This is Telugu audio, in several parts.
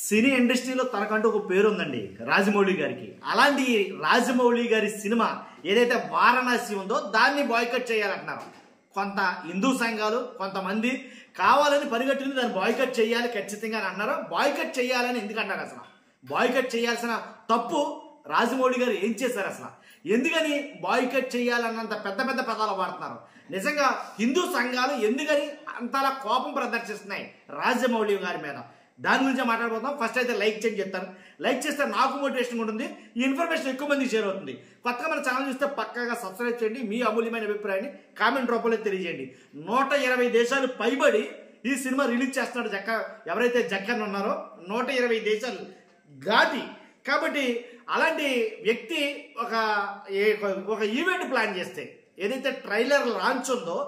సినీ ఇండస్ట్రీలో తనకంటూ ఒక పేరు ఉందండి రాజమౌళి గారికి. అలాంటి రాజమౌళి గారి సినిమా ఏదైతే వారణాసి ఉందో దాన్ని బాయ్కట్ చేయాలంటున్నారు కొంత హిందూ సంఘాలు. కొంతమంది కావాలని పరిగెట్టింది దాన్ని బాయ్కట్ చేయాలి ఖచ్చితంగా అని అన్నారు. బాయ్కట్ చేయాలని ఎందుకంటారు? అసలు బాయ్కట్ చేయాల్సిన తప్పు రాజమౌళి గారు ఏం చేశారు? అసలు ఎందుకని బాయ్కట్ చేయాలన్నంత పెద్ద పెద్ద పదాలు వాడుతున్నారు? నిజంగా హిందూ సంఘాలు ఎందుకని అంతలా కోపం ప్రదర్శిస్తున్నాయి రాజమౌళి గారి మీద? దాని గురించి మాట్లాడబోతాం. ఫస్ట్ అయితే లైక్ చేయండి చెప్తాను. లైక్ చేస్తే నాకు మోటివేషన్ ఉంటుంది, ఈ ఇన్ఫర్మేషన్ ఎక్కువ మందికి షేర్ అవుతుంది. కొత్తగా మన ఛానల్ చూస్తే పక్కాగా సబ్స్క్రైబ్ చేయండి. మీ అమూల్యమైన అభిప్రాయాన్ని కామెంట్ రూపంలో తెలియజేయండి. 120 దేశాలు పైబడి ఈ సినిమా రిలీజ్ చేస్తున్నాడు ఎవరైతే జక్కన్ ఉన్నారో 120 దేశాలు దాటి. కాబట్టి అలాంటి వ్యక్తి ఒక ఈవెంట్ ప్లాన్ చేస్తే ఏదైతే ట్రైలర్ లాంచ్ ఉందో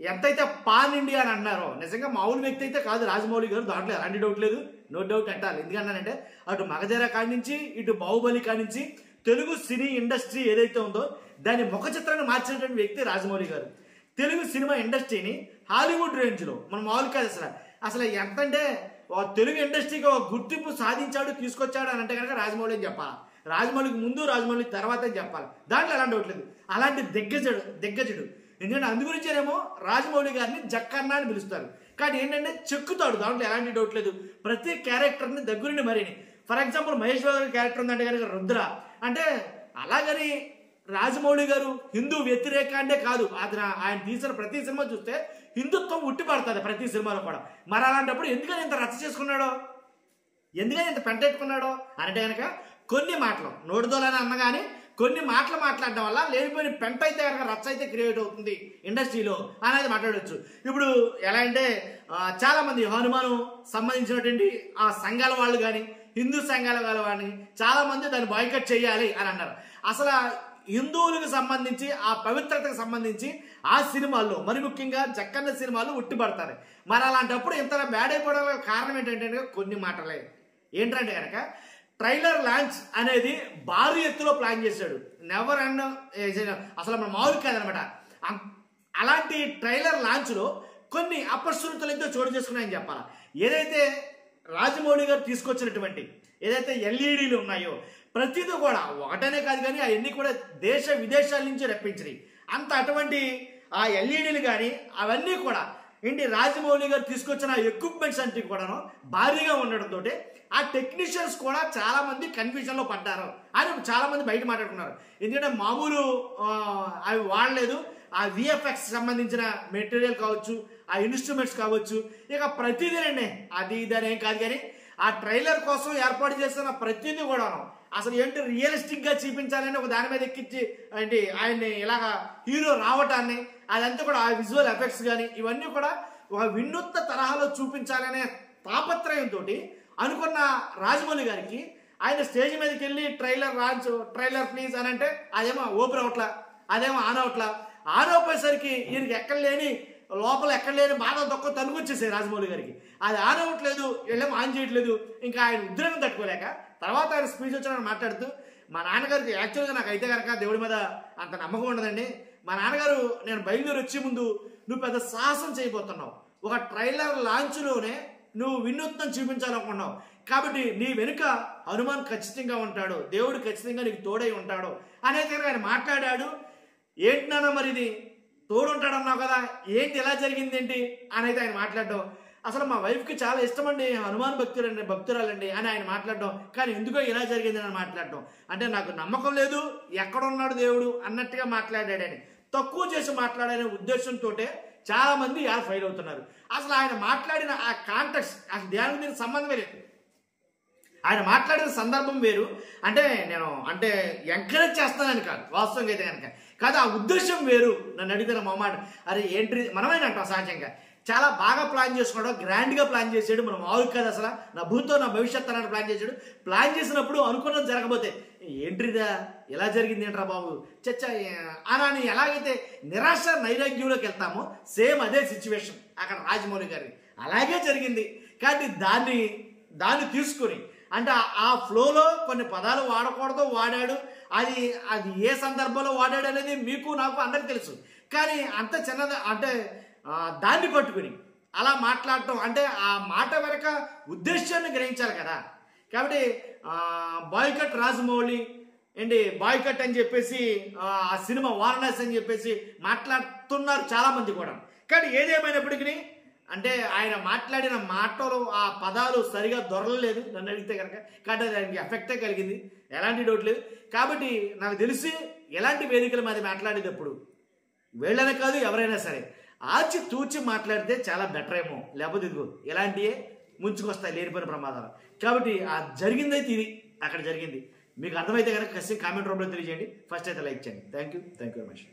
ఎంతైతే పాన్ ఇండియా అని అన్నారో, నిజంగా మామూలు వ్యక్తి అయితే కాదు రాజమౌళి గారు, దాంట్లో ఎలాంటి డౌట్ లేదు, నో డౌట్ అంటారు. ఎందుకన్నానంటే అటు మగధీర కాడి నుంచి ఇటు బాహుబలి కాడి నుంచి తెలుగు సినీ ఇండస్ట్రీ ఏదైతే ఉందో దాని ముఖ చిత్రాన్ని మార్చినటువంటి వ్యక్తి రాజమౌళి గారు. తెలుగు సినిమా ఇండస్ట్రీని హాలీవుడ్ రేంజ్లో మనం మామూలు కాదు అసలు ఎంతంటే తెలుగు ఇండస్ట్రీకి ఒక గుర్తింపు సాధించాడు, తీసుకొచ్చాడు అని అంటే కనుక రాజమౌళి అని చెప్పాలి. రాజమౌళికి ముందు రాజమౌళి తర్వాత అని చెప్పాలి. దాంట్లో ఎలాంటి డౌట్ లేదు. అలాంటి దిగ్గజుడు. ఎందుకంటే అందు గురించేనేమో రాజమౌళి గారిని జక్కన్న అని పిలుస్తారు. కానీ ఏంటంటే చెక్కుతాడు, దాంట్లో ఎలాంటి డౌట్ లేదు. ప్రతి క్యారెక్టర్ని దగ్గరుండి మరిని. ఫర్ ఎగ్జాంపుల్ మహేష్ బాబు గారి క్యారెక్టర్ ఉందంటే కనుక రుద్ర అంటే అలాగని రాజమౌళి గారు హిందూ వ్యతిరేక అంటే కాదు. ఆయన తీసిన ప్రతి సినిమా చూస్తే హిందుత్వం ఉట్టిపడుతుంది ప్రతి సినిమాలో కూడా. మరి అలాంటప్పుడు ఎందుకని ఇంత రచ్చ చేసుకున్నాడో, ఎందుకని ఇంత పెంటెట్టుకున్నాడో అంటే కనుక కొన్ని మాటలు నోటిదోలని అన్నగాని కొన్ని మాటలు మాట్లాడడం వల్ల లేనిపోయిన పెంట అయితే కనుక రచ్చ అయితే క్రియేట్ అవుతుంది ఇండస్ట్రీలో అనేది మాట్లాడవచ్చు. ఇప్పుడు ఎలా అంటే చాలా మంది హనుమాను సంబంధించినటువంటి ఆ సంఘాల వాళ్ళు కానీ హిందూ సంఘాల వాళ్ళు కానీ చాలా మంది దాన్ని బాయ్కట్ చేయాలి అని అన్నారు. అసలు హిందువులకు సంబంధించి ఆ పవిత్రతకు సంబంధించి ఆ సినిమాల్లో మరి ముఖ్యంగా జక్కన్న సినిమాలు ఉట్టిపడతారు. మరి అలాంటప్పుడు ఇంతలా బ్యాడ్ అయిపోవడానికి కారణం ఏంటంటే కొన్ని మాటలే. ఏంటంటే కనుక ట్రైలర్ లాంచ్ అనేది భారీ ఎత్తులో ప్లాన్ చేశాడు. నెవర్ అండ్ అసలు మన మామూలు కాదనమాట. అలాంటి ట్రైలర్ లాంచ్లో కొన్ని అపశృతులు అయితే చోటు చేసుకున్నాయని చెప్పాలి. ఏదైతే రాజమౌళి గారు తీసుకొచ్చినటువంటి ఏదైతే ఎల్ఈడీలు ఉన్నాయో ప్రతిదీ కూడా ఒకటనే కాదు కానీ అవన్నీ కూడా దేశ విదేశాల నుంచి రప్పించినాయి. అటువంటి ఆ ఎల్ఈడీలు కానీ అవన్నీ కూడా ఏంటి రాజమౌళి గారు తీసుకొచ్చిన ఎక్విప్మెంట్స్ అంటే కూడాను భారీగా ఉండడంతో ఆ టెక్నీషియన్స్ కూడా చాలా మంది కన్ఫ్యూజన్లో పడ్డారు అని చాలా మంది బయట మాట్లాడుకున్నారు. ఎందుకంటే మామూలు అవి వాడలేదు. ఆ విఎఫ్ఎక్స్ సంబంధించిన మెటీరియల్ కావచ్చు, ఆ ఇన్స్ట్రుమెంట్స్ కావచ్చు, ఇక ప్రతిదీనండి అది ఇదని ఏం కాదు కానీ ఆ ట్రైలర్ కోసం ఏర్పాటు చేస్తున్న ప్రతిదీ కూడాను అసలు ఏంటి రియలిస్టిక్గా చూపించాలని ఒక దాని మీద ఎక్కించి ఏంటి ఆయన్ని ఇలాగా హీరో రావటాన్ని అదంతా కూడా ఆ విజువల్ ఎఫెక్ట్స్ కానీ ఇవన్నీ కూడా ఒక వినూత్న తరహాలో చూపించాలనే తాపత్రయంతో అనుకున్న రాజమౌళి గారికి ఆయన స్టేజ్ మీదకి వెళ్ళి ట్రైలర్ ప్లీజ్ అని అంటే అదేమో ఓపెన్ అవట్లా, అదేమో ఆన్ అయిపోయేసరికి ఈయనకి లోపల ఎక్కడ లేని బాధ దొక్క తనుకొచ్చేసాయి రాజమౌళి గారికి. అది ఆన్ అవ్వట్లేదు, వీళ్ళేమో ఆన్ చేయట్లేదు. ఇంకా ఆయన ఉద్రేకం తట్టుకోలేక తర్వాత ఆయన స్పీచ్ వచ్చిన మాట్లాడుతూ మా నాన్నగారికి యాక్చువల్గా నాకు అయితే కనుక దేవుడి మీద అంత నమ్మకం ఉండదండి. మా నాన్నగారు నేను బయలుదేరి వచ్చే ముందు నువ్వు పెద్ద సాహసం చేయబోతున్నావు, ఒక ట్రైలర్ లాంచ్లోనే నువ్వు వినూత్నం చూపించాలనుకున్నావు, కాబట్టి నీ వెనుక హనుమాన్ ఖచ్చితంగా ఉంటాడు, దేవుడు ఖచ్చితంగా నీకు తోడై ఉంటాడు అనేది ఆయన మాట్లాడాడు. ఏంటి నాన్న మరి ఇది తోడుంటాడన్నావు కదా, ఏంటి ఎలా జరిగింది ఏంటి అనేది ఆయన మాట్లాడడం. అసలు మా వైఫ్కి చాలా ఇష్టం అండి, హనుమాన్ భక్తురాలండి అని ఆయన మాట్లాడడం. కానీ ఎందుకో ఇలా జరిగింది అని మాట్లాడడం అంటే నాకు నమ్మకం లేదు, ఎక్కడున్నాడు దేవుడు అన్నట్టుగా మాట్లాడాడని తక్కువ చేసి మాట్లాడనే ఉద్దేశంతో చాలా మంది ఫైల్ అవుతున్నారు. అసలు ఆయన మాట్లాడిన ఆ కాంటెక్స్ట్ అసలు దీనికి సంబంధమే లేదు. ఆయన మాట్లాడిన సందర్భం వేరు. నేను ఎంకరేజ్ చేస్తానని కాదు, వాస్తవంగా అయితే కనుక కాదు, ఆ ఉద్దేశం వేరు. నన్ను అడిగితే మా మాట అరే ఏంటి మనమైనా అంటాం సహజంగా చాలా బాగా ప్లాన్ చేసుకున్నాడు, గ్రాండ్గా ప్లాన్ చేసాడు. మనం మామూలు కాదు, అసలు నా భూతో నా భవిష్యత్తు అన్నట్టు ప్లాన్ చేశాడు. ప్లాన్ చేసినప్పుడు అనుకున్నది జరగబోతే ఏంటిదా ఎలా జరిగింది ఏంట్రా బాబు చచ్చ అని ఎలాగైతే నిరాశ నైరాగ్యంలోకి వెళ్తామో సేమ్ అదే సిచ్యువేషన్ అక్కడ రాజమౌళి గారి అలాగే జరిగింది. కాబట్టి దాన్ని తీసుకుని ఆ ఫ్లోలో కొన్ని పదాలు వాడకూడదు వాడాడు. అది ఏ సందర్భంలో వాడాడు అనేది మీకు నాకు అందరికి తెలుసు. కానీ అంత చిన్నది దాన్ని పట్టుకుని అలా మాట్లాడటం అంటే ఆ మాట వెనక ఉద్దేశాన్ని గ్రహించాలి కదా. కాబట్టి బాయ్కట్ రాజమౌళి ఏంటి బాయ్కట్ అని చెప్పేసి ఆ సినిమా వారణాసి అని చెప్పేసి మాట్లాడుతున్నారు చాలామంది కూడా. కానీ ఏదేమైనప్పటికీ అంటే ఆయన మాట్లాడిన మాటలు ఆ పదాలు సరిగా దొరలలేదు నన్ను అడిగితే కనుక. కాబట్టి దానికి ఎఫెక్టే కలిగింది, ఎలాంటి డౌట్ లేదు. కాబట్టి నాకు తెలిసి ఎలాంటి వేదికల మీద మాట్లాడేటప్పుడు వీళ్ళనే కాదు ఎవరైనా సరే ఆచి తూచి మాట్లాడితే చాలా బెటర్ ఏమో. లేకపోతే ఇదిగో ఇలాంటివే ముంచుకొస్తాయి లేనిపోయిన ప్రమాదాలు. కాబట్టి ఆ జరిగిందైతే ఇది అక్కడ జరిగింది. మీకు అర్థమైతే కనుక ఖచ్చితంగా కామెంట్ రూపంలో తెలియజేయండి. ఫస్ట్ అయితే లైక్ చేయండి. Thank you very much.